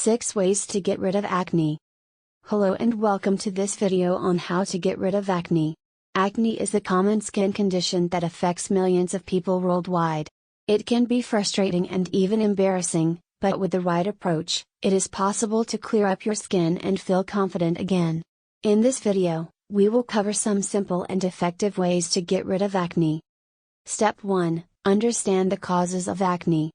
6 Ways to Get Rid of Acne. Hello and welcome to this video on how to get rid of acne. Acne is a common skin condition that affects millions of people worldwide. It can be frustrating and even embarrassing, but with the right approach, it is possible to clear up your skin and feel confident again. In this video, we will cover some simple and effective ways to get rid of acne. Step 1. Understand the causes of acne.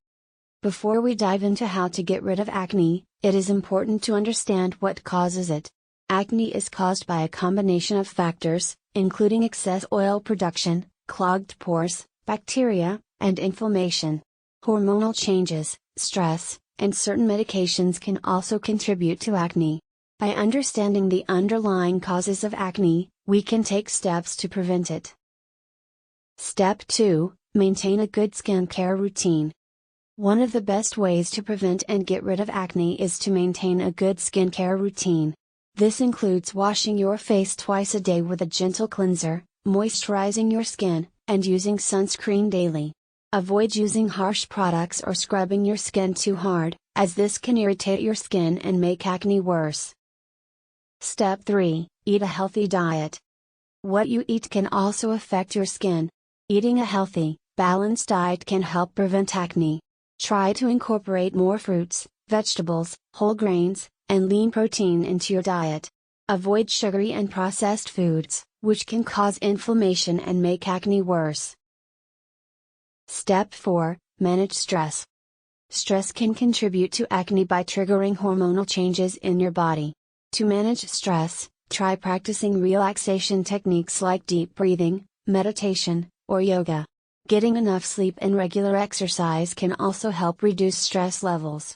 Before we dive into how to get rid of acne, it is important to understand what causes it. Acne is caused by a combination of factors, including excess oil production, clogged pores, bacteria, and inflammation. Hormonal changes, stress, and certain medications can also contribute to acne. By understanding the underlying causes of acne, we can take steps to prevent it. Step 2. Maintain a good skincare routine. One of the best ways to prevent and get rid of acne is to maintain a good skincare routine. This includes washing your face twice a day with a gentle cleanser, moisturizing your skin, and using sunscreen daily. Avoid using harsh products or scrubbing your skin too hard, as this can irritate your skin and make acne worse. Step 3. Eat a healthy diet. What you eat can also affect your skin. Eating a healthy, balanced diet can help prevent acne. Try to incorporate more fruits, vegetables, whole grains, and lean protein into your diet. Avoid sugary and processed foods, which can cause inflammation and make acne worse. Step 4. Manage stress. Stress can contribute to acne by triggering hormonal changes in your body. To manage stress, try practicing relaxation techniques like deep breathing, meditation, or yoga. Getting enough sleep and regular exercise can also help reduce stress levels.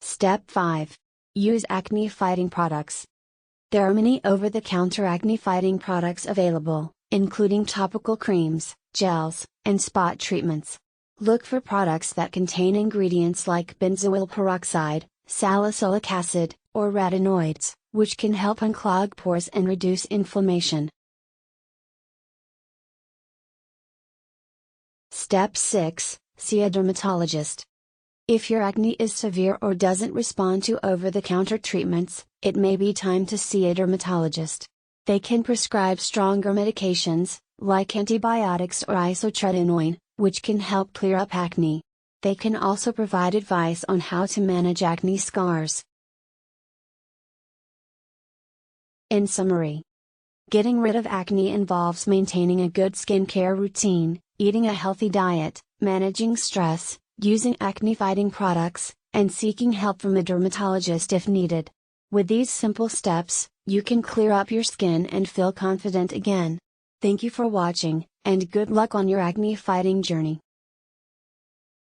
Step 5. Use acne-fighting products. There are many over-the-counter acne-fighting products available, including topical creams, gels, and spot treatments. Look for products that contain ingredients like benzoyl peroxide, salicylic acid, or retinoids, which can help unclog pores and reduce inflammation. Step 6. See a dermatologist. If your acne is severe or doesn't respond to over-the-counter treatments, it may be time to see a dermatologist. They can prescribe stronger medications, like antibiotics or isotretinoin, which can help clear up acne. They can also provide advice on how to manage acne scars. In summary, getting rid of acne involves maintaining a good skincare routine, eating a healthy diet, managing stress, using acne-fighting products, and seeking help from a dermatologist if needed. With these simple steps, you can clear up your skin and feel confident again. Thank you for watching, and good luck on your acne-fighting journey.